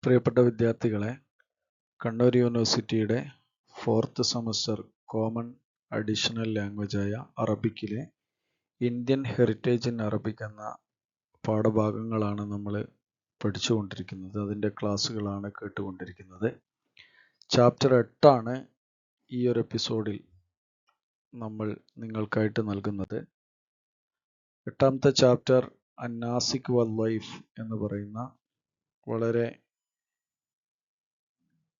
പ്രിയപ്പെട്ട വിദ്യാർത്ഥികളെ, കണ്ണൂർ യൂണിവേഴ്സിറ്റിയുടെ 4th സെമസ്റ്റർ കോമൺ അഡീഷണൽ ലാംഗ്വേജായ അറബിക്കിലെ ഇന്ത്യൻ ഹെറിറ്റേജ് ഇൻ അറബിക് എന്ന പാഠഭാഗങ്ങളാണ് നമ്മൾ പഠിച്ചുകൊണ്ടിരിക്കുന്നത്. അതിൻ്റെ ക്ലാസ്സുകളാണ് കേട്ടുകൊണ്ടിരിക്കുന്നത്. ചാപ്റ്റർ 8 ആണ് ഈ ഒരു എപ്പിസോഡിൽ നമ്മൾ നിങ്ങൾക്കായിട്ട് നൽകുന്നത്. 8ാമത്തെ ചാപ്റ്റർ അന്നാസിക് വൽ ലൈഫ് എന്ന് പറയുന്ന വളരെ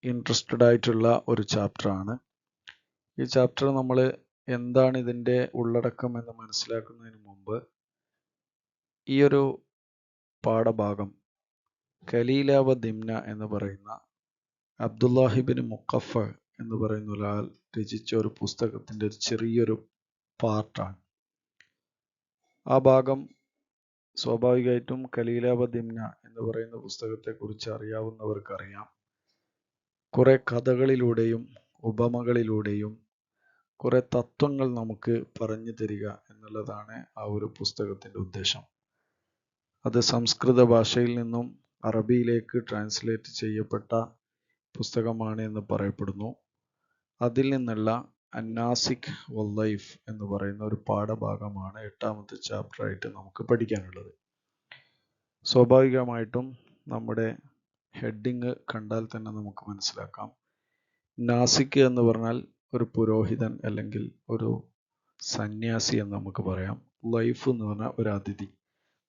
ഇൻട്രസ്റ്റഡ് ആയിട്ടുള്ള ഒരു ചാപ്റ്റർ ആണ്. ഈ ചാപ്റ്റർ നമ്മൾ എന്താണ് ഇതിൻ്റെ ഉള്ളടക്കം എന്ന് മനസ്സിലാക്കുന്നതിന് മുമ്പ് ഈ ഒരു പാഠഭാഗം ഖലീല വ ദിംന എന്ന് പറയുന്ന അബ്ദുല്ലാഹിബിൻ മുഖഫ എന്ന് പറയുന്ന ഒരാൾ രചിച്ച ഒരു പുസ്തകത്തിൻ്റെ ഒരു ചെറിയൊരു പാർട്ടാണ്. ആ ഭാഗം സ്വാഭാവികമായിട്ടും ഖലീല വ ദിംന എന്ന് പറയുന്ന പുസ്തകത്തെക്കുറിച്ച് അറിയാവുന്നവർക്കറിയാം. കുറെ കഥകളിലൂടെയും ഉപമകളിലൂടെയും കുറെ തത്വങ്ങൾ നമുക്ക് പറഞ്ഞു തരിക എന്നുള്ളതാണ് ആ ഒരു പുസ്തകത്തിൻ്റെ ഉദ്ദേശം. അത് സംസ്കൃത ഭാഷയിൽ നിന്നും അറബിയിലേക്ക് ട്രാൻസ്ലേറ്റ് ചെയ്യപ്പെട്ട പുസ്തകമാണ് എന്ന് പറയപ്പെടുന്നു. അതിൽ നിന്നുള്ള അന്നാസിക് വൽ ലൈഫ് എന്ന് പറയുന്ന ഒരു പാഠഭാഗമാണ് 8ാമത്തെ ചാപ്റ്റർ ആയിട്ട് നമുക്ക് പഠിക്കാനുള്ളത്. സ്വാഭാവികമായിട്ടും നമ്മുടെ ഹെഡിങ് കണ്ടാൽ തന്നെ നമുക്ക് മനസ്സിലാക്കാം. നാസിക് എന്ന് പറഞ്ഞാൽ ഒരു പുരോഹിതൻ അല്ലെങ്കിൽ ഒരു സന്യാസി എന്ന് നമുക്ക് പറയാം. ലൈഫ് എന്ന് പറഞ്ഞാൽ ഒരു അതിഥി.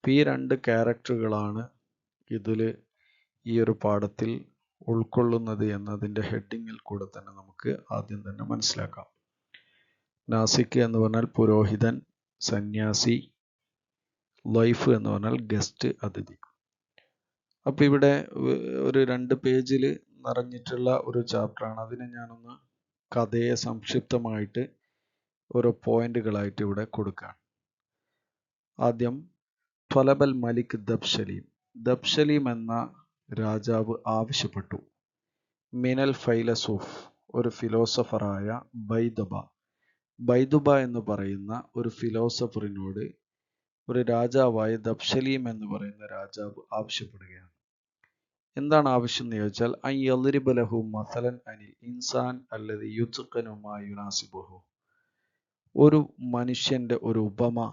ഈ 2 ക്യാരക്ടറുകളാണ് ഇതിൽ ഈ ഒരു പാഠത്തിൽ ഉൾക്കൊള്ളുന്നത് എന്നതിൻ്റെ ഹെഡിങ്ങിൽ കൂടെ തന്നെ നമുക്ക് ആദ്യം തന്നെ മനസ്സിലാക്കാം. നാസിക് എന്ന് പറഞ്ഞാൽ പുരോഹിതൻ, സന്യാസി. ലൈഫ് എന്ന് പറഞ്ഞാൽ ഗസ്റ്റ്, അതിഥി. അപ്പോൾ ഇവിടെ ഒരു 2 പേജിൽ നിറഞ്ഞിട്ടുള്ള ഒരു ചാപ്റ്ററാണ്. അതിനെ ഞാനൊന്ന് കഥയെ സംക്ഷിപ്തമായിട്ട് ഓരോ പോയിന്റുകളായിട്ട് ഇവിടെ കൊടുക്കുകയാണ്. ആദ്യം ത്വലബൽ മലിക് ദബ്ശലീം. ദബ്ശലീം എന്ന രാജാവ് ആവശ്യപ്പെട്ടു. മിനൽ ഫൈലസൂഫ്, ഒരു ഫിലോസഫറായ ബൈദുബ. ബൈദുബ എന്ന് പറയുന്ന ഒരു ഫിലോസഫറിനോട് ഒരു രാജാവായ ദബ്ശലീം എന്ന് പറയുന്ന രാജാവ് ആവശ്യപ്പെടുകയാണ്. എന്താണ് ആവശ്യം എന്ന് ചോദിച്ചാൽ അയ്യദ്രിബ ലഹു മസലൻ അനിൽ ഇൻസാൻ അല്ലദി യുത്ഖനു മാ യുനാസിബുഹു, ഒരു മനുഷ്യന്റെ ഒരു ഉപമ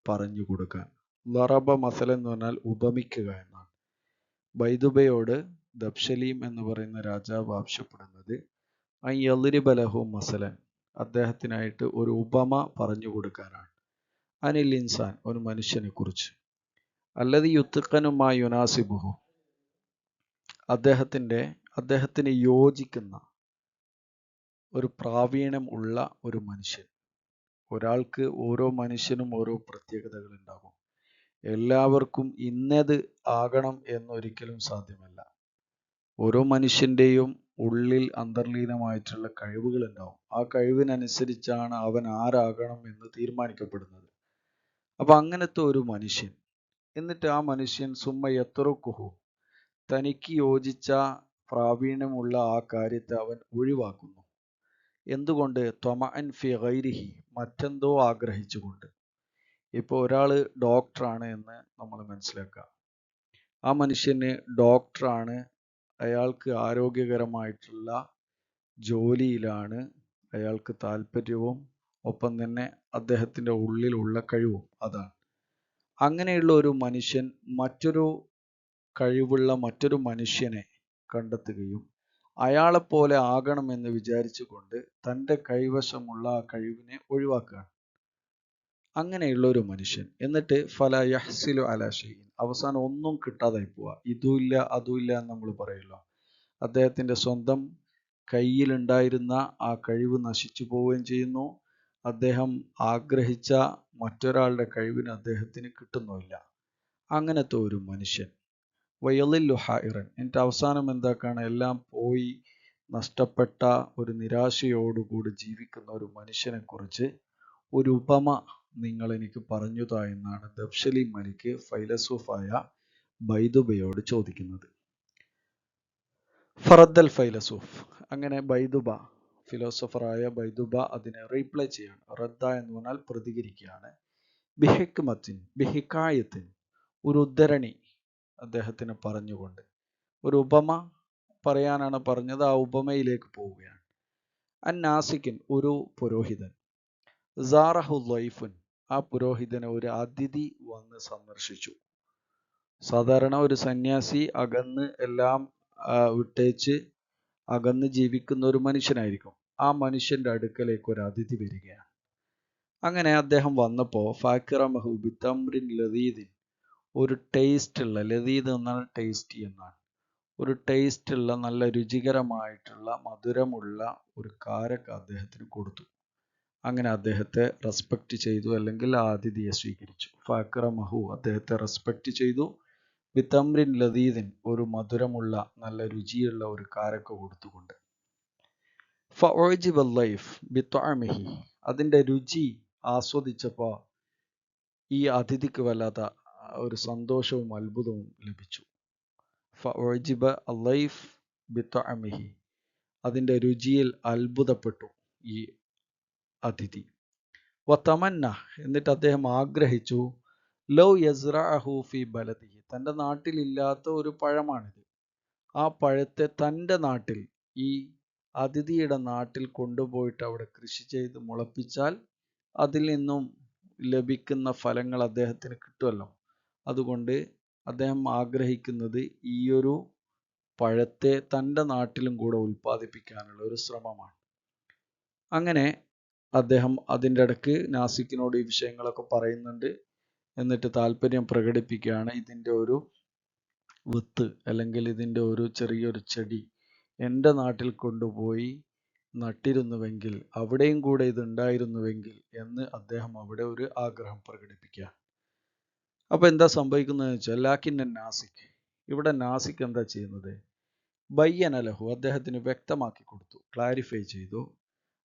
പറഞ്ഞു കൊടുക്കാൻ. ലറബ മസലൻ എന്ന് പറഞ്ഞാൽ ഉപമിക്കുക എന്നാണ്. ബൈദുബയോട് ദബ്ശലീം എന്ന് പറയുന്ന രാജാവ് ആവശ്യപ്പെടുന്നത് അയ്യദ്രിബ ലഹു മസലൻ, അദ്ദേഹത്തിനായിട്ട് ഒരു ഉപമ പറഞ്ഞു കൊടുക്കാനാണ്. അനിൽ ഇൻസാൻ, ഒരു മനുഷ്യനെ കുറിച്ച്. അല്ലദി യുത്ഖനു മാ യുനാസിബുഹു, അദ്ദേഹത്തിന് യോജിക്കുന്ന ഒരു പ്രാവീണ്യം ഉള്ള ഒരു മനുഷ്യൻ. ഒരാൾക്ക്, ഓരോ മനുഷ്യനും ഓരോ പ്രത്യേകതകൾ ഉണ്ടാകും. എല്ലാവർക്കും ഇന്നത് ആകണം എന്നൊരിക്കലും സാധ്യമല്ല. ഓരോ മനുഷ്യൻ്റെയും ഉള്ളിൽ അന്തർലീനമായിട്ടുള്ള കഴിവുകൾ ഉണ്ടാവും. ആ കഴിവിനനുസരിച്ചാണ് അവൻ ആരാകണം എന്ന് തീരുമാനിക്കപ്പെടുന്നത്. അപ്പം അങ്ങനത്തെ ഒരു മനുഷ്യൻ, എന്നിട്ട് ആ മനുഷ്യൻ സുമ്മ യത്റുക്കുഹു, തനിക്ക് യോജിച്ച പ്രാവീണ്യമുള്ള ആ കാര്യത്തെ അവൻ ഒഴിവാക്കുന്നു. എന്തുകൊണ്ട്? ത്വമഅൻ ഫി ഗൈരിഹി, മറ്റെന്തോ ആഗ്രഹിച്ചുകൊണ്ട്. ഇപ്പോൾ ഒരാൾ ഡോക്ടറാണ് എന്ന് നമ്മൾ മനസ്സിലാക്കുക. ആ മനുഷ്യന് ഡോക്ടറാണ്, അയാൾക്ക് ആരോഗ്യകരമായിട്ടുള്ള ജോലിയിലാണ് അയാൾക്ക് താല്പര്യവും ഒപ്പം തന്നെ അദ്ദേഹത്തിൻ്റെ ഉള്ളിലുള്ള കഴിവും അതാണ്. അങ്ങനെയുള്ള ഒരു മനുഷ്യൻ മറ്റൊരു കഴിവുള്ള മറ്റൊരു മനുഷ്യനെ കണ്ടെത്തുകയും അയാളെപ്പോലെ ആകണമെന്ന് വിചാരിച്ചുകൊണ്ട് തൻ്റെ കൈവശമുള്ള ആ കഴിവിനെ ഒഴിവാക്കുകയാണ്. അങ്ങനെയുള്ള ഒരു മനുഷ്യൻ, എന്നിട്ട് ഫല യഹ്സിലു അലാ ഷൈഇൻ, അവസാനം ഒന്നും കിട്ടാതായി പോവുക. ഇതുമില്ല അതുമില്ല എന്ന് നമ്മൾ പറയുമല്ലോ. അദ്ദേഹത്തിൻ്റെ സ്വന്തം കയ്യിലുണ്ടായിരുന്ന ആ കഴിവ് നശിച്ചു പോവുകയും ചെയ്യുന്നു. അദ്ദേഹം ആഗ്രഹിച്ച മറ്റൊരാളുടെ കഴിവിന് അദ്ദേഹത്തിന് കിട്ടുന്നുമില്ല. അങ്ങനത്തെ ഒരു മനുഷ്യൻ. വയലില്ലു ഹായിറൻ, എന്നിട്ട് അവസാനം എന്താക്കാണ്, എല്ലാം പോയി നഷ്ടപ്പെട്ട ഒരു നിരാശയോടുകൂടി ജീവിക്കുന്ന ഒരു മനുഷ്യനെ കുറിച്ച് ഒരു ഉപമ നിങ്ങൾ എനിക്ക് പറഞ്ഞുതാ എന്നാണ് ദബ്ശലീം മലിക് ഫൈലസൂഫായ ബൈദുബയോട് ചോദിക്കുന്നത്. ഫറദ്ദൽ ഫൈലസൂഫ്, അങ്ങനെ ബൈദുബ, ഫിലോസഫറായ ബൈദുബ അതിനെ റീപ്ലൈ ചെയ്യാണ്. റദ്ദ എന്ന് പറഞ്ഞാൽ പ്രതികരിക്കുകയാണ്. ബിഹിക്മത്തിൻ, ബിഹിക്കായത്തിൻ, ഒരു ഉദ്ധരണി അദ്ദേഹത്തിന് പറഞ്ഞുകൊണ്ട്. ഒരു ഉപമ പറയാനാണ് പറഞ്ഞത്. ആ ഉപമയിലേക്ക് പോവുകയാണ്. നാസിക്കിൻ, ഒരു പുരോഹിതൻ, സാറഹു ലൈഫുൻ, ആ പുരോഹിതനെ ഒരു അതിഥി വന്ന് സന്ദർശിച്ചു. സാധാരണ ഒരു സന്യാസി അകന്ന് എല്ലാം വിട്ടേച്ച് അകന്ന് ജീവിക്കുന്ന ഒരു മനുഷ്യനായിരിക്കും. ആ മനുഷ്യന്റെ അടുക്കലേക്ക് ഒരു അതിഥി വരികയാണ്. അങ്ങനെ അദ്ദേഹം വന്നപ്പോൾ ഫാക്കിറമഹു ബിതംറിൻ ലദീദിൻ, ഒരു ടേസ്റ്റ് ഉള്ള, ലദീദ് എന്നാൽ ടേസ്റ്റി എന്നാണ്, ഒരു ടേസ്റ്റ് ഉള്ള നല്ല രുചികരമായിട്ടുള്ള മധുരമുള്ള ഒരു കാരക്ക അദ്ദേഹത്തിന് കൊടുത്തു. അങ്ങനെ അദ്ദേഹത്തെ റെസ്പെക്റ്റ് ചെയ്തു, അല്ലെങ്കിൽ ആ അതിഥിയെ സ്വീകരിച്ചു. ഫാക്കിറമഹു, അദ്ദേഹത്തെ റെസ്പെക്റ്റ് ചെയ്തു, ബിതംറിൻ ലദീദിൻ, ഒരു മധുരമുള്ള നല്ല രുചിയുള്ള ഒരു കാരക്ക കൊടുത്തുകൊണ്ട്. ഫഉജിബ ലൈഫ് ബിത്വഅമിഹി, അതിൻ്റെ രുചി ആസ്വദിച്ചപ്പോൾ ഈ അതിഥിക്ക് വല്ലാത്ത ഒരു സന്തോഷവും അത്ഭുതവും ലഭിച്ചു. ഫഉജിബ ലൈഫ് ബിത്വഅമിഹി, അതിൻ്റെ രുചിയിൽ അത്ഭുതപ്പെട്ടു ഈ അതിഥി. വതമന്ന, എന്നിട്ട് അദ്ദേഹം ആഗ്രഹിച്ചു, ലൗ യസ്റഅഹു ഫി ബലദിഹി, തൻ്റെ നാട്ടിലില്ലാത്ത ഒരു പഴമാണിത്. ആ പഴത്തെ തൻ്റെ നാട്ടിൽ, ഈ അതിഥിയുടെ നാട്ടിൽ കൊണ്ടുപോയിട്ട് അവിടെ കൃഷി ചെയ്ത് മുളപ്പിച്ചാൽ അതിൽ നിന്നും ലഭിക്കുന്ന ഫലങ്ങൾ അദ്ദേഹത്തിന് കിട്ടുമല്ലോ. അതുകൊണ്ട് അദ്ദേഹം ആഗ്രഹിക്കുന്നത് ഈയൊരു പഴത്തെ തൻ്റെ നാട്ടിലും കൂടെ ഉൽപ്പാദിപ്പിക്കാനുള്ള ഒരു ശ്രമമാണ്. അങ്ങനെ അദ്ദേഹം അതിൻ്റെ ഇടയ്ക്ക് നാസിക്കിനോട് ഈ വിഷയങ്ങളൊക്കെ പറയുന്നുണ്ട്. എന്നിട്ട് താല്പര്യം പ്രകടിപ്പിക്കുകയാണ്, ഇതിൻ്റെ ഒരു വിത്ത് അല്ലെങ്കിൽ ഇതിൻ്റെ ഒരു ചെറിയൊരു ചെടി എൻ്റെ നാട്ടിൽ കൊണ്ടുപോയി നട്ടിരുന്നുവെങ്കിൽ, അവിടെയും കൂടെ ഇത് ഉണ്ടായിരുന്നുവെങ്കിൽ എന്ന് അദ്ദേഹം അവിടെ ഒരു ആഗ്രഹം പ്രകടിപ്പിക്കുക. അപ്പോൾ എന്താ സംഭവിക്കുന്നതെന്ന് വെച്ചാൽ, ലാക്കിൻ നാസിക്, ഇവിടെ നാസിക് എന്താ ചെയ്യുന്നത്, ബയ്യന ലഹു, അദ്ദേഹത്തിന് വ്യക്തമാക്കി കൊടുത്തു, ക്ലാരിഫൈ ചെയ്തു,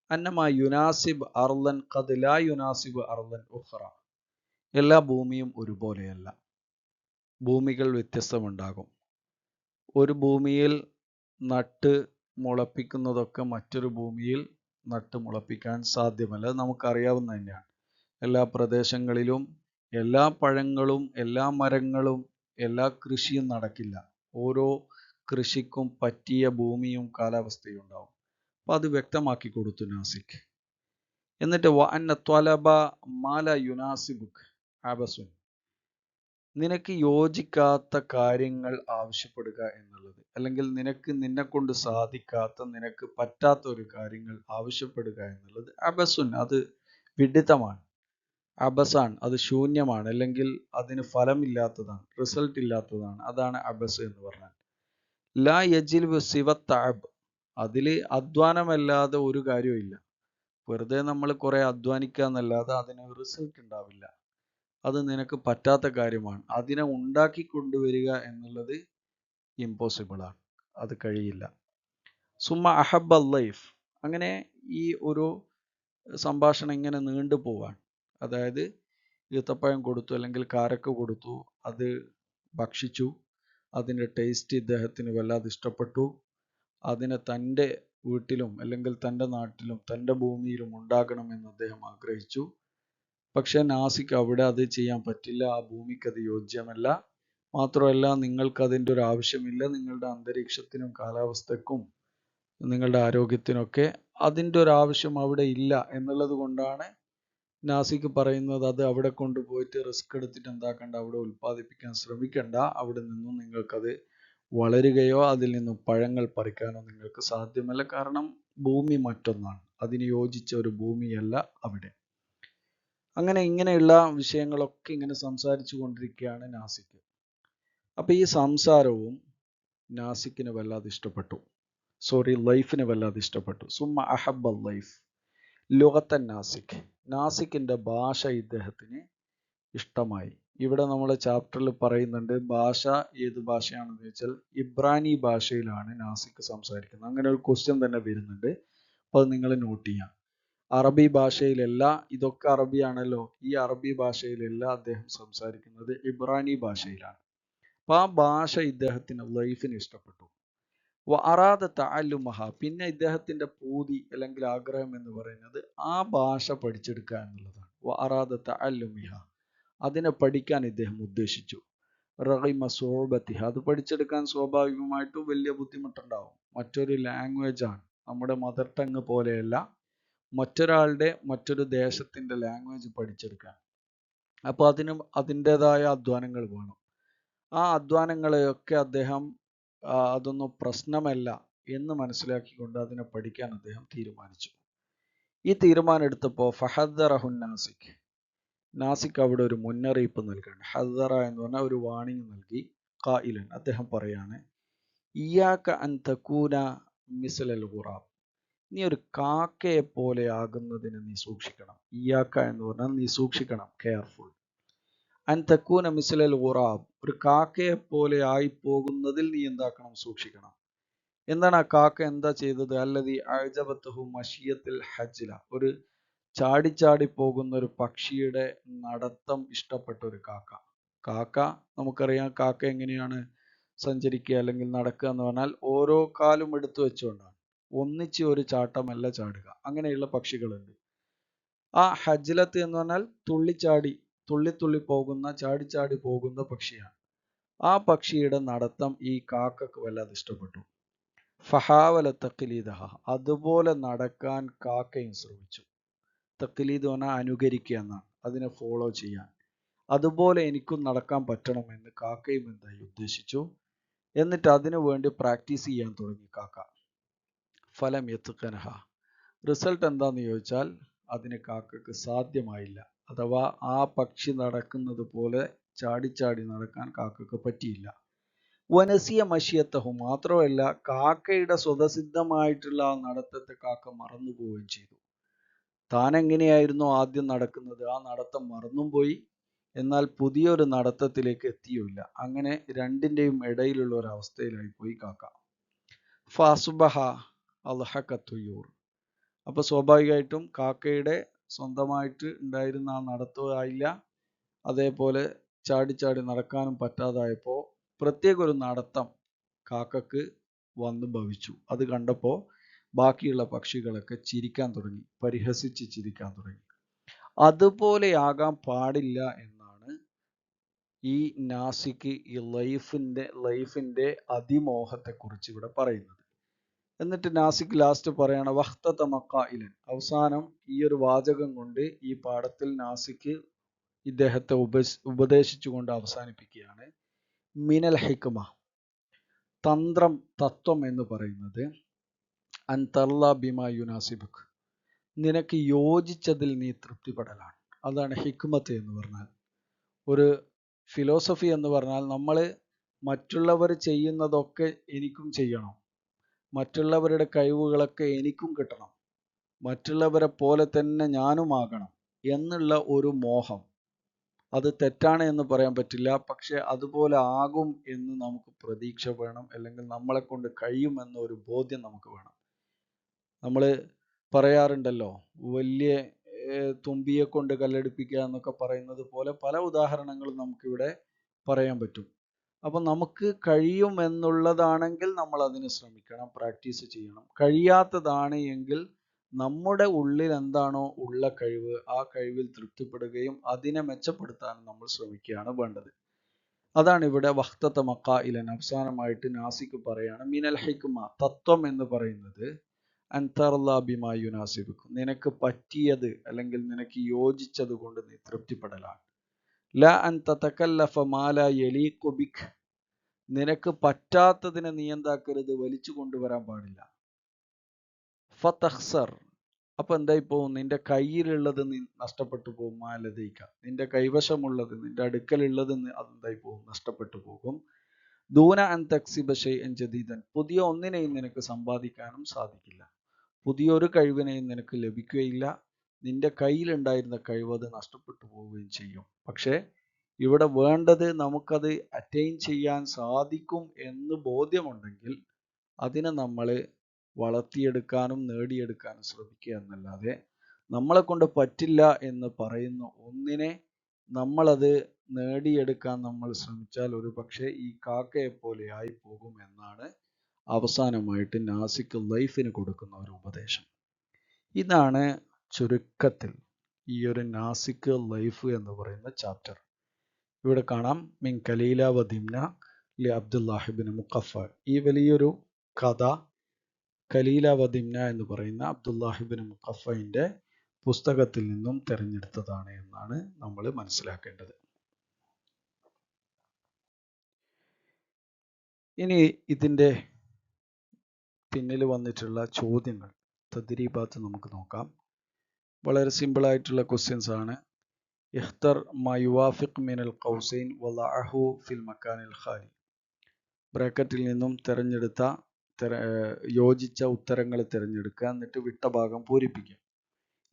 അന്നമാ യുനാസിബ് അർലൻ ഖദ് ലാ യുനാസിബ് അർലൻ ഉഖ്റ, എല്ലാ ഭൂമിയും ഒരുപോലെയല്ല, ഭൂമികൾ വ്യത്യസ്തമുണ്ടാകും. ഒരു ഭൂമിയിൽ നട്ട് മുളപ്പിക്കുന്നതൊക്കെ മറ്റൊരു ഭൂമിയിൽ നട്ട് മുളപ്പിക്കാൻ സാധ്യമല്ല. അത് നമുക്കറിയാവുന്ന തന്നെയാണ്. എല്ലാ പ്രദേശങ്ങളിലും എല്ലാ പഴങ്ങളും എല്ലാ മരങ്ങളും എല്ലാ കൃഷിയും നടക്കില്ല. ഓരോ കൃഷിക്കും പറ്റിയ ഭൂമിയും കാലാവസ്ഥയും ഉണ്ടാവും. അപ്പം അത് വ്യക്തമാക്കി കൊടുത്തു നാസിക്. എന്നിട്ട് വഅന്ന ത്വലബ മാല യുനാസിബുക് അബസുൻ, നിനക്ക് യോജിക്കാത്ത കാര്യങ്ങൾ ആവശ്യപ്പെടുക എന്നുള്ളത്, അല്ലെങ്കിൽ നിന്നെക്കൊണ്ട് സാധിക്കാത്ത, നിനക്ക് പറ്റാത്ത ഒരു കാര്യങ്ങൾ ആവശ്യപ്പെടുക എന്നുള്ളത് അബസുൻ, അത് വിഡിത്തമാണ്, അബസാൻ, അത് ശൂന്യമാണ്, അല്ലെങ്കിൽ അതിന് ഫലമില്ലാത്തതാണ്, റിസൾട്ട് ഇല്ലാത്തതാണ്. അതാണ് അബസ് എന്ന് പറഞ്ഞാൽ. ലാ യജിൽബു സിവ തഅബ്, അതിൽ അധ്വാനമല്ലാതെ ഒരു കാര്യവും ഇല്ല. വെറുതെ നമ്മൾ കുറെ അധ്വാനിക്കുക എന്നല്ലാതെ അതിന് റിസൾട്ട് ഉണ്ടാവില്ല. അത് നിനക്ക് പറ്റാത്ത കാര്യമാണ്. അതിനെ ഉണ്ടാക്കി കൊണ്ടുവരിക എന്നുള്ളത് ഇമ്പോസിബിളാണ്, അത് കഴിയില്ല. സുമ്മ അഹബ്ബ ലൈഫ്, അങ്ങനെ ഈ ഒരു സംഭാഷണം ഇങ്ങനെ നീണ്ടു പോവാൻ. അതായത് ഈത്തപ്പഴം കൊടുത്തു, അല്ലെങ്കിൽ കാരക്ക കൊടുത്തു, അത് ഭക്ഷിച്ചു, അതിൻ്റെ ടേസ്റ്റ് ഇദ്ദേഹത്തിന് വല്ലാതെ ഇഷ്ടപ്പെട്ടു. അതിനെ തൻ്റെ വീട്ടിലും അല്ലെങ്കിൽ തൻ്റെ നാട്ടിലും തൻ്റെ ഭൂമിയിലും ഉണ്ടാകണമെന്ന് അദ്ദേഹം ആഗ്രഹിച്ചു. പക്ഷെ നാസിക്ക് അവിടെ അത് ചെയ്യാൻ പറ്റില്ല, ആ ഭൂമിക്ക് അത് യോജ്യമല്ല. മാത്രമല്ല, നിങ്ങൾക്ക് അതിൻ്റെ ഒരു ആവശ്യമില്ല, നിങ്ങളുടെ അന്തരീക്ഷത്തിനും കാലാവസ്ഥക്കും നിങ്ങളുടെ ആരോഗ്യത്തിനൊക്കെ അതിൻ്റെ ഒരു ആവശ്യം അവിടെ ഇല്ല എന്നുള്ളത് കൊണ്ടാണ് നാസിക്ക് പറയുന്നത്, അത് അവിടെ കൊണ്ടുപോയിട്ട് റിസ്ക് എടുത്തിട്ട് എന്താക്കണ്ട, അവിടെ ഉൽപ്പാദിപ്പിക്കാൻ ശ്രമിക്കണ്ട, അവിടെ നിന്നും നിങ്ങൾക്കത് വളരുകയോ അതിൽ നിന്നും പഴങ്ങൾ പറിക്കാനോ നിങ്ങൾക്ക് സാധ്യമല്ല. കാരണം ഭൂമി മറ്റൊന്നാണ്, അതിന് യോജിച്ച ഒരു ഭൂമിയല്ല അവിടെ. അങ്ങനെ ഇങ്ങനെയുള്ള വിഷയങ്ങളൊക്കെ ഇങ്ങനെ സംസാരിച്ചു കൊണ്ടിരിക്കുകയാണ് നാസിക്ക്. അപ്പൊ ഈ സംസാരവും നാസിക്കിന് വല്ലാതെ ഇഷ്ടപ്പെട്ടു, ലൈഫിന് വല്ലാതെ ഇഷ്ടപ്പെട്ടു. സുമ്മ അഹബ്ബ ലൈഫ് ലുഗത്തൻ നാസിക്, നാസിക്കിന്റെ ഭാഷ ഇദ്ദേഹത്തിന് ഇഷ്ടമായി. ഇവിടെ നമ്മളെ ചാപ്റ്ററിൽ പറയുന്നുണ്ട്, ഭാഷ ഏത് ഭാഷയാണെന്ന് വെച്ചാൽ ഇബ്രാനി ഭാഷയിലാണ് നാസിക്ക് സംസാരിക്കുന്നത്. അങ്ങനെ ഒരു ക്വസ്റ്റ്യൻ തന്നെ വരുന്നുണ്ട്, അപ്പോൾ അത് നിങ്ങൾ നോട്ട് ചെയ്യാം. അറബി ഭാഷയിലല്ല, ഇതൊക്കെ അറബിയാണല്ലോ, ഈ അറബി ഭാഷയിലല്ല അദ്ദേഹം സംസാരിക്കുന്നത്, ഇബ്രാനി ഭാഷയിലാണ്. അപ്പൊ ആ ഭാഷ ഇദ്ദേഹത്തിന് ലൈഫിന് ഇഷ്ടപ്പെട്ടു. അറാദ തഅല്ലുമഹ, പിന്നെ ഇദ്ദേഹത്തിന്റെ പൂതി അല്ലെങ്കിൽ ആഗ്രഹം എന്ന് പറയുന്നത് ആ ഭാഷ പഠിച്ചെടുക്കുക എന്നുള്ളതാണ്. അറാദ തഅല്ലുമിഹ, അതിനെ പഠിക്കാൻ ഇദ്ദേഹം ഉദ്ദേശിച്ചു. റഗിമ സൂബത്തിഹ, അത് പഠിച്ചെടുക്കാൻ സ്വാഭാവികമായിട്ടും വലിയ ബുദ്ധിമുട്ടുണ്ടാവും. മറ്റൊരു ലാംഗ്വേജ് ആണ്, നമ്മുടെ മദർ ടങ് പോലെയല്ല, മറ്റൊരു ദേശത്തിൻ്റെ ലാംഗ്വേജ് പഠിച്ചെടുക്കാൻ. അപ്പോൾ അതിൻ്റെതായ അധ്വാനങ്ങൾ വേണം. ആ അധ്വാനങ്ങളെയൊക്കെ അദ്ദേഹം അതൊന്നും പ്രശ്നമല്ല എന്ന് മനസ്സിലാക്കിക്കൊണ്ട് അതിനെ പഠിക്കാൻ അദ്ദേഹം തീരുമാനിച്ചു. ഈ തീരുമാനം എടുത്തപ്പോൾ ഫഹദ്ദറഹുൻ നാസിക് അവിടെ ഒരു മുന്നറിയിപ്പ് നൽകുകയാണ്. ഹദ്ദറ എന്ന് പറഞ്ഞാൽ ഒരു വാണിംഗ് നൽകി. ഖായിലൻ, അദ്ദേഹം പറയാണ്, ഇയ്യാക അൻ തകൂന മിസ്ലൽ ഖുറാബ്, നീ ഒരു കാക്കയെ പോലെ ആകുന്നതിന് നീ സൂക്ഷിക്കണം. ഇയ്യാക്ക എന്ന് പറഞ്ഞാൽ നീ സൂക്ഷിക്കണം, കെയർഫുൾ. അൻ തക്കൂന മിസ്ലൽ ഖുറാബ്, ഒരു കാക്കയെ പോലെ ആയി പോകുന്നതിൽ നീ എന്താക്കണം, സൂക്ഷിക്കണം. എന്താണ് ആ കാക്ക എന്താ ചെയ്തത്? അല്ലദീ അഅജബത്തുഹു മശിയത്തുൽ ഹജ്ല, ഒരു ചാടി പോകുന്ന ഒരു പക്ഷിയുടെ നടത്തം ഇഷ്ടപ്പെട്ട ഒരു കാക്ക. നമുക്കറിയാം കാക്ക എങ്ങനെയാണ് സഞ്ചരിക്കുക അല്ലെങ്കിൽ നടക്കുക എന്ന് പറഞ്ഞാൽ ഓരോ കാലും എടുത്തു വെച്ചുകൊണ്ടാണ്, ഒന്നിച്ച് ഒരു ചാട്ടമല്ല ചാടുക. അങ്ങനെയുള്ള പക്ഷികളുണ്ട്. ആ ഹജ്ലത്ത് എന്ന് പറഞ്ഞാൽ തുള്ളി പോകുന്ന, ചാടി പോകുന്ന പക്ഷിയാണ്. ആ പക്ഷിയുടെ നടത്തം ഈ കാക്കക്ക് വല്ലാതെ ഇഷ്ടപ്പെട്ടു. ഫഹാവല തഖ്ലീദഹ, അതുപോലെ നടക്കാൻ കാക്കയും ശ്രമിച്ചു. തഖ്ലീദ് പറഞ്ഞാൽ അനുകരിക്കുക എന്നാണ്, അതിനെ ഫോളോ ചെയ്യാൻ. അതുപോലെ എനിക്കും നടക്കാൻ പറ്റണമെന്ന് കാക്കയും എന്തായി ഉദ്ദേശിച്ചു. എന്നിട്ട് അതിനു വേണ്ടി പ്രാക്ടീസ് ചെയ്യാൻ തുടങ്ങി കാക്ക. ഫലം യത്ഖനഹ, റിസൾട്ട് എന്താന്ന് ചോദിച്ചാൽ അതിന് കാക്കക്ക് സാധ്യമായില്ല. അഥവാ ആ പക്ഷി നടക്കുന്നത് പോലെ ചാടി നടക്കാൻ കാക്കക്ക് പറ്റിയില്ല. വനസിയ മഷിയത്തഹു, മാത്രമല്ല കാക്കയുടെ സ്വതസിദ്ധമായിട്ടുള്ള ആ നടത്തത്തെ കാക്ക മറന്നു പോവുകയും ചെയ്തു. താൻ എങ്ങനെയായിരുന്നു ആദ്യം നടക്കുന്നത്, ആ നടത്തം മറന്നും പോയി, എന്നാൽ പുതിയൊരു നടത്തത്തിലേക്ക് എത്തിയുമില്ല. അങ്ങനെ രണ്ടിൻ്റെയും ഇടയിലുള്ള ഒരു അവസ്ഥയിലായി പോയി കാക്ക. ഫാസുബഹ അൽഹഖത്തുയൂർ, അപ്പോൾ സ്വാഭാവികമായിട്ടും കാക്കയുടെ സ്വന്തമായിട്ട് ഉണ്ടായിരുന്ന ആ നടത്തവും ആയില്ല, അതേപോലെ ചാടി നടക്കാനും പറ്റാതായപ്പോൾ പ്രത്യേക ഒരു നടത്തം കാക്കക്ക് വന്നു ഭവിച്ചു. അത് കണ്ടപ്പോൾ ബാക്കിയുള്ള പക്ഷികളൊക്കെ ചിരിക്കാൻ തുടങ്ങി, പരിഹസിച്ച് ചിരിക്കാൻ തുടങ്ങി. അതുപോലെയാകാൻ പാടില്ല എന്നാണ് ഈ നാസിക്ക് ഈ ലൈഫിൻ്റെ അതിമോഹത്തെക്കുറിച്ച് ഇവിടെ പറയുന്നത്. എന്നിട്ട് നാസിക് ലാസ്റ്റ് പറയാണ് വഖ്തത മഖായിലൻ, അവസാനം ഈ ഒരു വാചകം കൊണ്ട് ഈ പാഠത്തിൽ നാസിക് ഇദ്ദേഹത്തെ ഉപദേശിച്ചുകൊണ്ട് അവസാനിപ്പിക്കുകയാണ്. മിനൽ ഹിക്മ, തത്വം എന്ന് പറയുന്നത് അൻ തർല ബിമാ യുനാസിബുക്, നിനക്ക് യോജിച്ചതിൽ നീ തൃപ്തിപ്പെടലാണ്. അതാണ് ഹിക്മത്ത് എന്ന് പറഞ്ഞാൽ. ഒരു ഫിലോസഫി എന്ന് പറഞ്ഞാൽ നമ്മൾ മറ്റുള്ളവർ ചെയ്യുന്നതൊക്കെ എനിക്കും ചെയ്യണം, മറ്റുള്ളവരുടെ കഴിവുകളൊക്കെ എനിക്കും കിട്ടണം, മറ്റുള്ളവരെ പോലെ തന്നെ ഞാനും ആകണം എന്നുള്ള ഒരു മോഹം. അത് തെറ്റാണ് എന്ന് പറയാൻ പറ്റില്ല, പക്ഷെ അതുപോലെ ആകും എന്ന് നമുക്ക് പ്രതീക്ഷ വേണം, അല്ലെങ്കിൽ നമ്മളെ കൊണ്ട് കഴിയുമെന്ന ഒരു ബോധ്യം നമുക്ക് വേണം. നമ്മൾ പറയാറുണ്ടല്ലോ, വലിയ തുമ്പിയെ കൊണ്ട് കല്ലെടുപ്പിക്കുക എന്നൊക്കെ പറയുന്നത് പോലെ പല ഉദാഹരണങ്ങളും നമുക്കിവിടെ പറയാൻ പറ്റും. അപ്പം നമുക്ക് കഴിയും എന്നുള്ളതാണെങ്കിൽ നമ്മൾ അതിന് ശ്രമിക്കണം, പ്രാക്ടീസ് ചെയ്യണം. കഴിയാത്തതാണ് എങ്കിൽ നമ്മുടെ ഉള്ളിൽ എന്താണോ ഉള്ള കഴിവ്, ആ കഴിവിൽ തൃപ്തിപ്പെടുകയും അതിനെ മെച്ചപ്പെടുത്താൻ നമ്മൾ ശ്രമിക്കുകയാണ് വേണ്ടത്. അതാണ് ഇവിടെ വഖ്തത മഖായിലൻ, അവസാനമായിട്ട് നാസിക് പറയാണ് മിനൽ ഹിക്മ, തത്വം എന്ന് പറയുന്നത് അൻ തർല ബിമാ യുനാസിബുക്, നിനക്ക് പറ്റിയത് അല്ലെങ്കിൽ നിനക്ക് യോജിച്ചത് കൊണ്ട് നീ തൃപ്തിപ്പെടലാണ്. ലാ അൻ തതകല്ലഫ മാ ലാ യലീഖു ബിക്, നിനക്ക് പറ്റാത്തതിനെ നീ എന്താക്കരുത്, വലിച്ചു കൊണ്ടുവരാൻ പാടില്ല. ഫതഖ്സർ, അപ്പൊ എന്തായി പോകും, നിന്റെ കയ്യിലുള്ളത് നീ നഷ്ടപ്പെട്ടു പോകും. മാലതീക്ക, നിന്റെ കൈവശമുള്ളത്, നിന്റെ അടുക്കലുള്ളത് അതെന്തായി പോകും, നഷ്ടപ്പെട്ടു പോകും. ദൂന അൻ തക്സിബ ഷൈഅൻ ജദീദൻ, പുതിയ ഒന്നിനെയും നിനക്ക് സമ്പാദിക്കാനും സാധിക്കില്ല, പുതിയൊരു കഴിവിനെയും നിനക്ക് ലഭിക്കുകയില്ല. നിന്റെ കയ്യിലുണ്ടായിരുന്ന കഴിവ് അത് നഷ്ടപ്പെട്ടു പോവുകയും ചെയ്യും. പക്ഷേ ഇവിടെ വേണ്ടത് നമുക്കത് അറ്റൈൻ ചെയ്യാൻ സാധിക്കും എന്ന് ബോധ്യമുണ്ടെങ്കിൽ അതിനെ നമ്മൾ വളർത്തിയെടുക്കാനും നേടിയെടുക്കാനും ശ്രമിക്കുക എന്നല്ലാതെ നമ്മളെ കൊണ്ട് പറ്റില്ല എന്ന് പറയുന്ന ഒന്നിനെ നമ്മളത് നേടിയെടുക്കാൻ നമ്മൾ ശ്രമിച്ചാൽ ഒരു പക്ഷേ ഈ കാക്കയെ പോലെ ആയി പോകും എന്നാണ് അവസാനമായിട്ട് നാസിക് ലൈഫിന് കൊടുക്കുന്ന ഒരു ഉപദേശം. ഇതാണ് ചുരുക്കത്തിൽ ഈ ഒരു നാസിക് ലൈഫ് എന്ന് പറയുന്ന ചാപ്റ്റർ. ഇവിടെ കാണാം മിൻ കലീല വദിംന ലി അബ്ദുല്ലാഹിബിൻ മുഖഫ. ഈ വലിയൊരു കഥ കലീല വദിംന എന്ന് പറയുന്ന അബ്ദുല്ലാഹിബിൻ മുഖഫയുടെ പുസ്തകത്തിൽ നിന്നും തിരഞ്ഞെടുത്തതാണ് എന്നാണ് നമ്മൾ മനസ്സിലാക്കേണ്ടത്. ഇനി ഇതിൻ്റെ പിന്നിൽ വന്നിട്ടുള്ള ചോദ്യങ്ങൾ തദ്രീബാത്ത് നമുക്ക് നോക്കാം. വളരെ സിമ്പിൾ ആയിട്ടുള്ള ക്വസ്റ്റ്യൻസ് ആണ്. ഇഖ്തർ മാ യുവാഫിഖ് മിനൽ ഖൗസൈൻ വളഅഹു ഫിൽ മക്കാനിൽ ഖാലി. ബ്രാക്കറ്റിൽ നിന്നും തിരഞ്ഞെടുത്ത യോജിച്ച ഉത്തരങ്ങൾ തിരഞ്ഞെടുക്കുക, എന്നിട്ട് വിട്ട ഭാഗം പൂരിപ്പിക്കുക.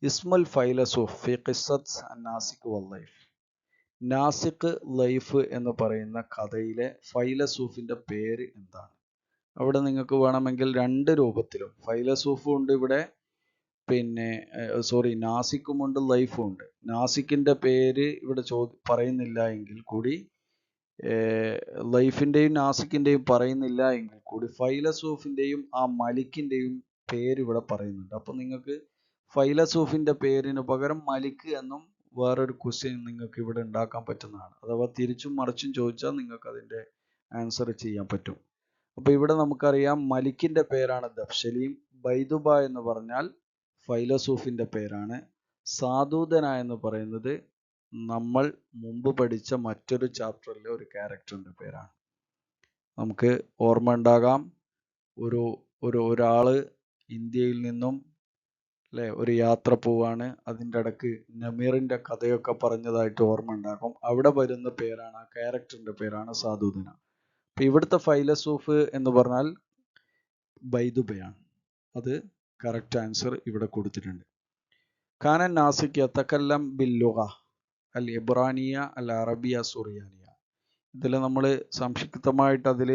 ഇസ്മുൽ ഫൈലസൂഫ് ഫി ഖിസ്സത്ത് നാസിക് വല്ലൈഫ്. നാസിക് ലൈഫ് എന്ന് പറയുന്ന കഥയിലെ ഫൈലസൂഫിന്റെ പേര് എന്താണ്? അവിടെ നിങ്ങൾക്ക് വേണമെങ്കിൽ രണ്ട് രൂപത്തിലും ഫൈലസൂഫും ഉണ്ട് ഇവിടെ, പിന്നെ നാസിക്കും ഉണ്ട്, ലൈഫും ഉണ്ട്. നാസിക്കിന്റെ പേര് ഇവിടെ പറയുന്നില്ല എങ്കിൽ കൂടി, ലൈഫിന്റെയും നാസിക്കിന്റെയും പറയുന്നില്ല എങ്കിൽ കൂടി ഫൈലസൂഫിന്റെയും ആ മലിക്കിന്റെയും പേര് ഇവിടെ പറയുന്നുണ്ട്. അപ്പൊ നിങ്ങൾക്ക് ഫൈലസൂഫിന്റെ പേരിന് പകരം മലിക്ക് എന്നും വേറൊരു ക്വസ്റ്റ്യൻ നിങ്ങൾക്ക് ഇവിടെ ഉണ്ടാക്കാൻ പറ്റുന്നതാണ്. അഥവാ തിരിച്ചും മറിച്ചും ചോദിച്ചാൽ നിങ്ങൾക്ക് അതിന്റെ ആൻസർ ചെയ്യാൻ പറ്റും. അപ്പൊ ഇവിടെ നമുക്കറിയാം മലിക്കിന്റെ പേരാണ് ദഫ്ശലീം. ബൈദുബ എന്ന് പറഞ്ഞാൽ ഫൈലസൂഫിന്റെ പേരാണ്. സാദൂദന എന്ന് പറയുന്നത് നമ്മൾ മുമ്പ് പഠിച്ച മറ്റൊരു ചാപ്റ്ററിലെ ഒരു ക്യാരക്ടറിന്റെ പേരാണ്. നമുക്ക് ഓർമ്മ ഉണ്ടാകാം, ഒരാള് ഇന്ത്യയിൽ നിന്നും ഒരു യാത്ര പോവാണ്. അതിൻ്റെ ഇടക്ക് നമീറിന്റെ കഥയൊക്കെ പറഞ്ഞതായിട്ട് ഓർമ്മ ഉണ്ടാകും. അവിടെ വരുന്ന പേരാണ്, ആ ക്യാരക്ടറിന്റെ പേരാണ് സാദൂദന. അപ്പൊ ഇവിടുത്തെ ഫൈലസൂഫ് എന്ന് പറഞ്ഞാൽ ബൈദുബയാണ്. അത് കറക്റ്റ് ആൻസർ ഇവിടെ കൊടുത്തിട്ടുണ്ട്. കാനൻ നാസിക് യതകല്ലം ബിൽ ലുഗ അൽ ഇബ്രാനിയ അൽ അറബിയ സുറിയാനിയ. ഇതിൽ നമ്മൾ സംക്ഷിപ്തമായിട്ട് അതിൽ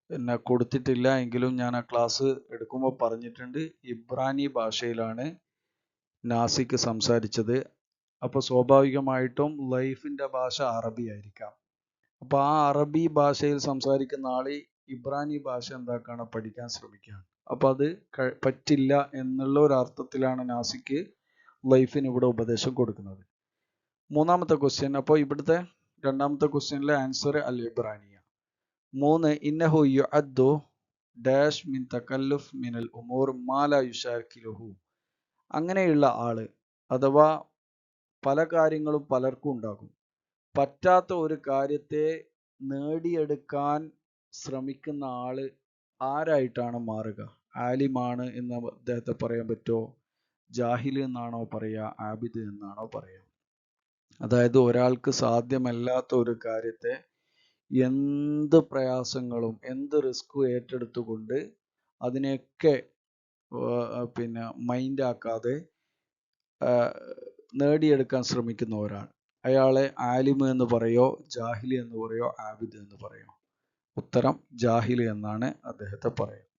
പിന്നെ കൊടുത്തിട്ടില്ല എങ്കിലും ഞാൻ ആ ക്ലാസ് എടുക്കുമ്പോൾ പറഞ്ഞിട്ടുണ്ട്. ഇബ്രാനി ഭാഷയിലാണ് നാസിക് സംസാരിച്ചത്. അപ്പോൾ സ്വാഭാവികമായിട്ടും ലൈഫിന്റെ ഭാഷ അറബി ആയിരിക്കാം. അപ്പൊ ആ അറബി ഭാഷയിൽ സംസാരിക്കുന്ന ആള് ഇബ്രാനി ഭാഷ എന്താക്കാണ്, പഠിക്കാൻ ശ്രമിക്കുകയാണ്. അപ്പൊ അത് പറ്റില്ല എന്നുള്ള ഒരു അർത്ഥത്തിലാണ് നാസിക് ലൈഫിന് ഇവിടെ ഉപദേശം കൊടുക്കുന്നത്. മൂന്നാമത്തെ ക്വസ്റ്റ്യൻ, അപ്പോൾ ഇവിടുത്തെ രണ്ടാമത്തെ ക്വസ്റ്റ്യനിലെ ആൻസർ അൽ ഇബ്രാനിയ. 3 ഇന്നഹു യുഅദ്ദു ഡാഷ് മിൻ തകല്ലുഫ് മിനൽ ഉമൂർ മാ ലാ യുശാക്കിലുഹു. അങ്ങനെയുള്ള ആള്, അഥവാ പല കാര്യങ്ങളും പലർക്കും ഉണ്ടാകും. പറ്റാത്ത ഒരു കാര്യത്തെ നേടിയെടുക്കാൻ ശ്രമിക്കുന്ന ആള് ആരായിട്ടാണ് മാറുക? ആലിമാണ് എന്ന് അദ്ദേഹത്തെ പറയാൻ പറ്റുമോ? ജാഹിൽ എന്നാണോ പറയുക? ആബിദ് എന്നാണോ പറയുക? അതായത് ഒരാൾക്ക് സാധ്യമല്ലാത്ത ഒരു കാര്യത്തെ എന്ത് പ്രയാസങ്ങളും എന്ത് റിസ്ക്കും ഏറ്റെടുത്തുകൊണ്ട് അതിനെയൊക്കെ പിന്നെ മൈൻഡാക്കാതെ നേടിയെടുക്കാൻ ശ്രമിക്കുന്ന ഒരാൾ, അയാളെ ആലിമ് എന്ന് പറയോ, ജാഹിലി എന്ന് പറയോ, ആബിദ് എന്ന് പറയോ? ഉത്തരം ജാഹിലി എന്നാണ് അദ്ദേഹത്തെ പറയുക.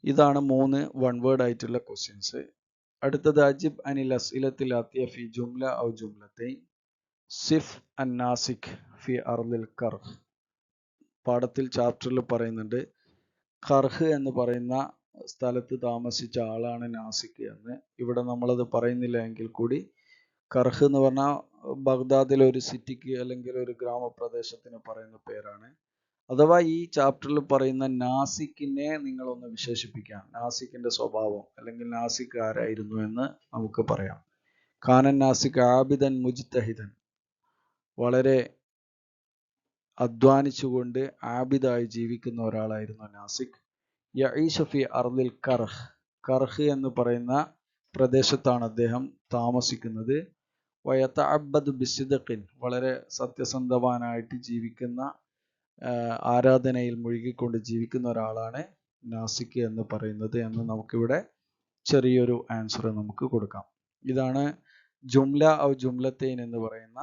ഇതാണ് 3 വൺ വേർഡ് ആയിട്ടുള്ള ക്വസ്റ്റ്യൻസ്. അടുത്തത് അജിബ് അനിൽ അസ്ഇലത്തിൽ ആതിയ ഫി ജുംല ഔ ജുംലത്തൈൻ സിഫ് അൻ നാസിക് ഫി അർദിൽ കർഹ്. പാഠത്തിൽ ചാപ്റ്ററിൽ പറയുന്നുണ്ട്, കർഹ് എന്ന് പറയുന്ന സ്ഥലത്ത് താമസിച്ച ആളാണ് നാസിക് എന്ന്. ഇവിടെ നമ്മളത് പറയുന്നില്ല എങ്കിൽ കൂടി കർഹ് എന്ന് പറഞ്ഞാൽ ബഗ്ദാദിലെ ഒരു സിറ്റിക്ക് അല്ലെങ്കിൽ ഒരു ഗ്രാമപ്രദേശത്തിന് പറയുന്ന പേരാണ്. അഥവാ ഈ ചാപ്റ്ററിൽ പറയുന്ന നാസിക്കിനെ നിങ്ങളൊന്ന് വിശേഷിപ്പിക്കാം. നാസിക്കിന്റെ സ്വഭാവം അല്ലെങ്കിൽ നാസിക് ആരായിരുന്നു എന്ന് നമുക്ക് പറയാം. കാനൻ നാസിക് ആബിദൻ മുജ്തഹിദൻ. വളരെ അധ്വാനിച്ചുകൊണ്ട് ആബിദായി ജീവിക്കുന്ന ഒരാളായിരുന്നു നാസിക്. യഈശു ഫി അർദിൽ കർഹ്. കർഹ് എന്ന് പറയുന്ന പ്രദേശത്താണ് അദ്ദേഹം താമസിക്കുന്നത്. വയതഅബ്ബദു ബിസിദ്ഖിൻ. വളരെ സത്യസന്ധവാനായിട്ട് ജീവിക്കുന്ന, ആരാധനയിൽ മുഴുകിക്കൊണ്ട് ജീവിക്കുന്ന ഒരാളാണ് നാസിക് എന്ന് പറയുന്നത് എന്ന് നമുക്കിവിടെ ചെറിയൊരു ആൻസർ നമുക്ക് കൊടുക്കാം. ഇതാണ് ജുംല ഔ ജുംലത്തൈൻ എന്ന് പറയുന്ന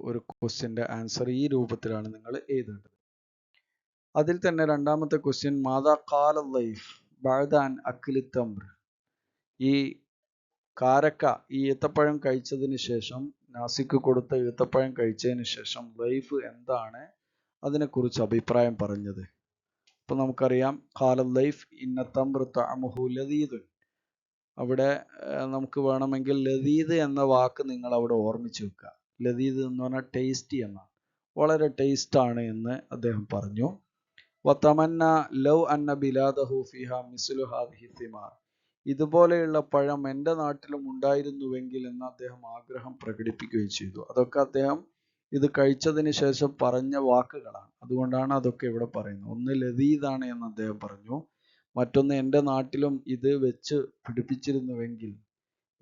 ഒരു ക്വസ്റ്റ്യന്റെ ആൻസർ. ഈ രൂപത്തിലാണ് നിങ്ങൾ എഴുതേണ്ടത്. അതിൽ തന്നെ രണ്ടാമത്തെ ക്വസ്റ്റ്യൻ, മാദാ ഖാല ലൈഫ് ബഅദ അൻ അക്ലി തംർ. ഈ കാരക്ക, ഈ ഈത്തപ്പഴം കഴിച്ചതിന് ശേഷം, നാസിക് കൊടുത്ത ഈത്തപ്പഴം കഴിച്ചതിന് ശേഷം ലൈഫ് എന്താണ് അതിനെക്കുറിച്ച് അഭിപ്രായം പറഞ്ഞത്? അപ്പൊ നമുക്കറിയാം, ഖാല ലൈഫ് ഇന്ന തംർ തഅമുഹു ലദീദുൻ. അവിടെ നമുക്ക് വേണമെങ്കിൽ ലദീദ് എന്ന വാക്ക് നിങ്ങൾ അവിടെ ഓർമ്മിച്ച് വെക്കുക. ലദീദ് എന്ന് പറഞ്ഞാൽ ടേസ്റ്റി എന്നാണ്, വളരെ ടേസ്റ്റാണ് എന്ന് അദ്ദേഹം പറഞ്ഞു. വതമന്ന ലൗ അന്ന ബിലാദഹു ഫിഹ മിസ്ലു ഹാദിഹി തിമാർ, ഇതുപോലെയുള്ള പഴം എൻ്റെ നാട്ടിലും ഉണ്ടായിരുന്നുവെങ്കിൽ എന്ന് അദ്ദേഹം ആഗ്രഹം പ്രകടിപ്പിക്കുകയും ചെയ്തു. അതൊക്കെ അദ്ദേഹം ഇത് കഴിച്ചതിന് ശേഷം പറഞ്ഞ വാക്കുകളാണ്, അതുകൊണ്ടാണ് അതൊക്കെ ഇവിടെ പറയുന്നത്. ഒന്ന് ലദീദാണ് എന്ന് അദ്ദേഹം പറഞ്ഞു, മറ്റൊന്ന് എൻ്റെ നാട്ടിലും ഇത് വെച്ച് പിടിപ്പിച്ചിരുന്നുവെങ്കിൽ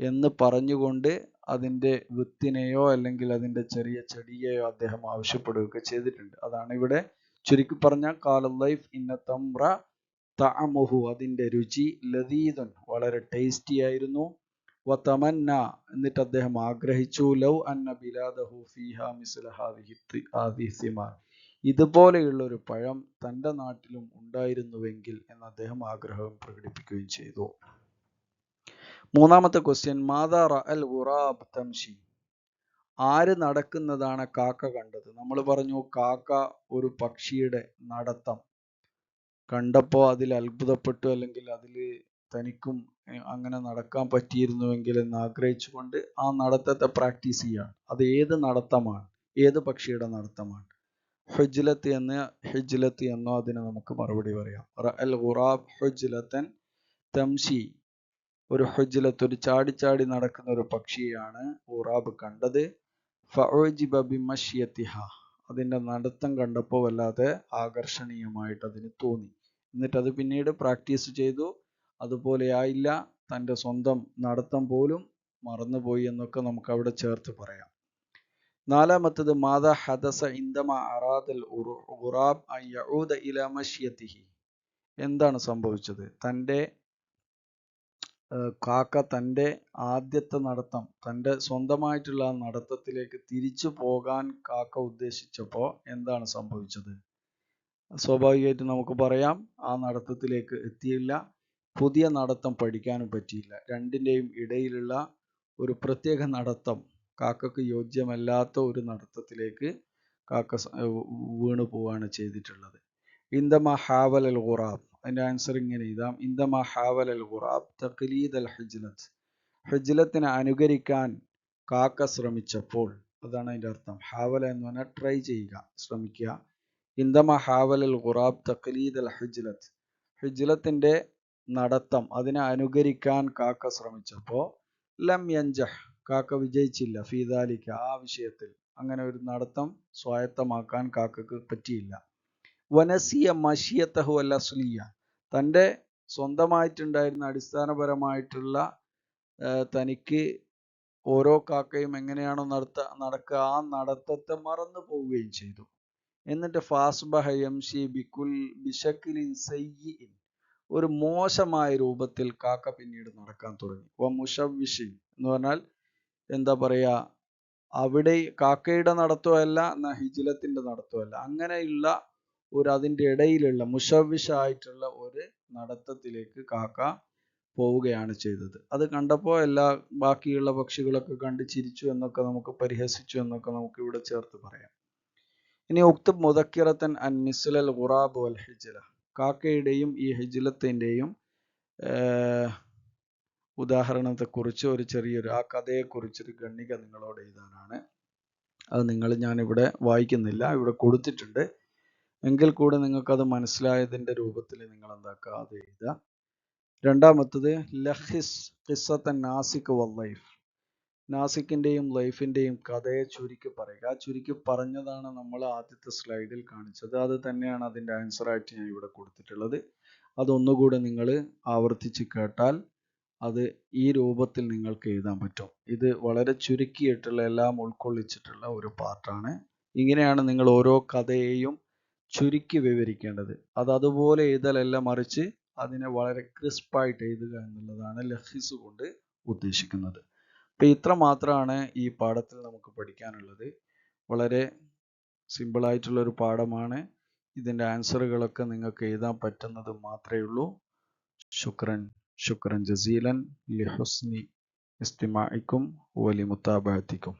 എന്ന് പറഞ്ഞുകൊണ്ട് അതിൻ്റെ വിത്തിനെയോ അല്ലെങ്കിൽ അതിൻ്റെ ചെറിയ ചെടിയെയോ അദ്ദേഹം ആവശ്യപ്പെടുകയൊക്കെ ചെയ്തിട്ടുണ്ട്. അതാണ് ഇവിടെ ചുരുക്കി പറഞ്ഞ കാല ലൈഫ് ഇന്ന തംറ തഅമുഹു, അതിൻ്റെ രുചി ലദീദുൻ, വളരെ ടേസ്റ്റി ആയിരുന്നു. വതമന്ന, എന്നിട്ട് അദ്ദേഹം ആഗ്രഹിച്ചു, ലൗ അന്ന ബിലാദഹു ഫീഹ മിസ്ല ഹാദിഹി സിമാർ, ഇതുപോലെയുള്ള ഒരു പഴം തൻ്റെ നാട്ടിലും ഉണ്ടായിരുന്നുവെങ്കിൽ എന്ന് അദ്ദേഹം ആഗ്രഹം പ്രകടിപ്പിക്കുകയും ചെയ്തു. മൂന്നാമത്തെ ക്വസ്റ്റ്യൻ, മാദാ റഅൽ ഗുറാബ് തംഷി, ആര് നടക്കുന്നതാണ് കാക്ക കണ്ടത്? നമ്മൾ പറഞ്ഞു കാക്ക ഒരു പക്ഷിയുടെ നടത്തം കണ്ടപ്പോൾ അതിൽ അത്ഭുതപ്പെട്ടു, അല്ലെങ്കിൽ അതിൽ തനിക്കും അങ്ങനെ നടക്കാൻ പറ്റിയിരുന്നുവെങ്കിൽ എന്ന് ആഗ്രഹിച്ചുകൊണ്ട് ആ നടത്തത്തെ പ്രാക്ടീസ് ചെയ്യാണ്. അത് ഏത് നടത്തമാണ്, ഏത് പക്ഷിയുടെ നടത്തമാണ്? ഹിജ്ലത്ത് എന്നോ അതിന് നമുക്ക് മറുപടി പറയാം. റഅൽ ഗുറാബ് ഹുജ്ലത്തൻ തംഷി, ഒരു ഹുജ്ലത്ത്, ഒരു ചാടി നടക്കുന്ന ഒരു പക്ഷിയാണ് ഗുറാബ് കണ്ടത്. ഫഉജിബ ബിമശ്യതിഹ, അതിൻ്റെ നടത്തം കണ്ടപ്പോൾ വല്ലാതെ ആകർഷണീയമായിട്ട് അതിന് തോന്നി. എന്നിട്ട് അത് പിന്നീട് പ്രാക്ടീസ് ചെയ്തു, അതുപോലെ ആയില്ല, തൻ്റെ സ്വന്തം നടത്തം പോലും മറന്നുപോയി എന്നൊക്കെ നമുക്ക് അവിടെ ചേർത്ത് പറയാം. നാലാമത്തത്, മാദാ ഹദസ ഇൻദമ അറാദൽ ഗുറാബ് അൻ യഊദ ഇലാ മശ്യതിഹി, എന്താണ് സംഭവിച്ചത്? തൻ്റെ കാക്ക തൻ്റെ ആദ്യത്തെ നടത്തം, തൻ്റെ സ്വന്തമായിട്ടുള്ള ആ നടത്തത്തിലേക്ക് തിരിച്ചു പോകാൻ കാക്ക ഉദ്ദേശിച്ചപ്പോൾ എന്താണ് സംഭവിച്ചത്? സ്വാഭാവികമായിട്ട് നമുക്ക് പറയാം, ആ നടത്തത്തിലേക്ക് എത്തിയില്ല, പുതിയ നടത്തം പഠിക്കാനും പറ്റിയില്ല. രണ്ടിൻ്റെയും ഇടയിലുള്ള ഒരു പ്രത്യേക നടത്തം, കാക്കക്ക് യോജ്യമല്ലാത്ത ഒരു നടത്തത്തിലേക്ക് കാക്ക വീണു പോവുകയാണ് ചെയ്തിട്ടുള്ളത്. ഇൻദമ ഹാവൽ അൽ ഗുറാബ്, അതിൻ്റെ ആൻസർ ഇങ്ങനെ എഴുതാം, ഇൻദമ ഹാവൽ അൽ ഗുറാബ് തഖ്ലീദ് അൽ ഹിജ്ലത്ത്, ഹിജ്ലത്തിനെ അനുകരിക്കാൻ കാക്ക ശ്രമിച്ചപ്പോൾ, അതാണ് അതിൻ്റെ അർത്ഥം. ഹാവല എന്ന് പറഞ്ഞാൽ ട്രൈ ചെയ്യുക, ശ്രമിക്കുക. ഇൻദമ ഹാവൽ അൽ ഗുറാബ് തഖ്ലീദ് അൽ ഹിജ്ലത്ത്, ഹിജ്ലത്തിൻ്റെ നടത്തം അതിനെ അനുകരിക്കാൻ കാക്ക ശ്രമിച്ചപ്പോൾ, ലം യൻജഹ്, കാക്ക വിജയിച്ചില്ല, ഫീദാലിക്ക, ആ വിഷയത്തിൽ, അങ്ങനെ ഒരു നടത്തം സ്വായത്തമാക്കാൻ കാക്കക്ക് പറ്റിയില്ല. വനസിയ മഷിയത്തഹു അൽ അസ്ലിയ, തൻ്റെ സ്വന്തമായിട്ടുണ്ടായിരുന്ന അടിസ്ഥാനപരമായിട്ടുള്ള തനിക്ക് ഓരോ കാക്കയും എങ്ങനെയാണോ നടക്കുക ആ നടത്തത്തെ മറന്നു പോവുകയും ചെയ്തു. എന്നിട്ട് ഫാസ്ബഹ യംശി ബിശക്ലിൻ സയ്യിൻ, ഒരു മോശമായ രൂപത്തിൽ കാക്ക പിന്നീട് നടക്കാൻ തുടങ്ങി. മുഷവ്വിഷിൻ എന്ന് പറഞ്ഞാൽ എന്താ പറയാ, അവിടെ കാക്കയുടെ നടത്തമല്ല, എന്നാൽ ഹിജ്ലത്തിന്റെ നടത്തമല്ല, അങ്ങനെയുള്ള ഒരു അതിൻ്റെ ഇടയിലുള്ള മുഷവ്വിഷായിട്ടുള്ള ഒരു നടത്തത്തിലേക്ക് കാക്ക പോവുകയാണ് ചെയ്തത്. അത് കണ്ടപ്പോൾ എല്ലാ ബാക്കിയുള്ള പക്ഷികളൊക്കെ കണ്ട് ചിരിച്ചു എന്നൊക്കെ നമുക്ക്, പരിഹസിച്ചു എന്നൊക്കെ നമുക്ക് ഇവിടെ ചേർത്ത് പറയാം. ഇനി ഉക്തബ് മുദക്കിറത്തൻ അൻ മിസ്ലൽ ഗുറാബ് വൽ ഹിജ്ല, കാക്കയുടെയും ഈ ഹിജ്ലത്തിൻ്റെയും ഉദാഹരണത്തെക്കുറിച്ച് ഒരു ചെറിയൊരു, ആ കഥയെക്കുറിച്ചൊരു ഖണ്ഡിക നിങ്ങളോട് എഴുതാനാണ്. അത് ഞാനിവിടെ വായിക്കുന്നില്ല, ഇവിടെ കൊടുത്തിട്ടുണ്ട്. എങ്കിൽ കൂടെ നിങ്ങൾക്കത് മനസ്സിലായതിൻ്റെ രൂപത്തിൽ നിങ്ങൾ എന്താക്കുക, അത് എഴുതുക. രണ്ടാമത്തത്, ലഹിസ് ഖിസ്സത്തൻ നാസിക് വൽ ലൈഫ്, നാസിക്കിൻ്റെയും ലൈഫിൻ്റെയും കഥയെ ചുരുക്കി പറയുക. ആ ചുരുക്കി പറഞ്ഞതാണ് നമ്മൾ ആദ്യത്തെ സ്ലൈഡിൽ കാണിച്ചത്, അത് തന്നെയാണ് അതിൻ്റെ ആൻസറായിട്ട് ഞാൻ ഇവിടെ കൊടുത്തിട്ടുള്ളത്. അതൊന്നുകൂടെ നിങ്ങൾ ആവർത്തിച്ച് കേട്ടാൽ അത് ഈ രൂപത്തിൽ നിങ്ങൾക്ക് എഴുതാൻ പറ്റും. ഇത് വളരെ ചുരുക്കിയിട്ടുള്ള, എല്ലാം ഉൾക്കൊള്ളിച്ചിട്ടുള്ള ഒരു പാർട്ടാണ്. ഇങ്ങനെയാണ് നിങ്ങൾ ഓരോ കഥയെയും ചുരുക്കി വിവരിക്കേണ്ടത്. അത് അതുപോലെ എഴുതലല്ല, മറിച്ച് അതിനെ വളരെ ക്രിസ്പായിട്ട് എഴുതുക എന്നുള്ളതാണ് ലഹിസ് കൊണ്ട് ഉദ്ദേശിക്കുന്നത്. അപ്പം ഇത്ര മാത്രമാണ് ഈ പാഠത്തിൽ നമുക്ക് പഠിക്കാനുള്ളത്. വളരെ സിമ്പിളായിട്ടുള്ള ഒരു പാഠമാണ്. ഇതിൻ്റെ ആൻസറുകളൊക്കെ നിങ്ങൾക്ക് എഴുതാൻ പറ്റുന്നത് മാത്രമേ ഉള്ളൂ. ശുക്രൻ ജസീലൻ ലിഹുസ്നി ഇസ്തിമാഇക്കും വലിമുതാബഅതിക്കും.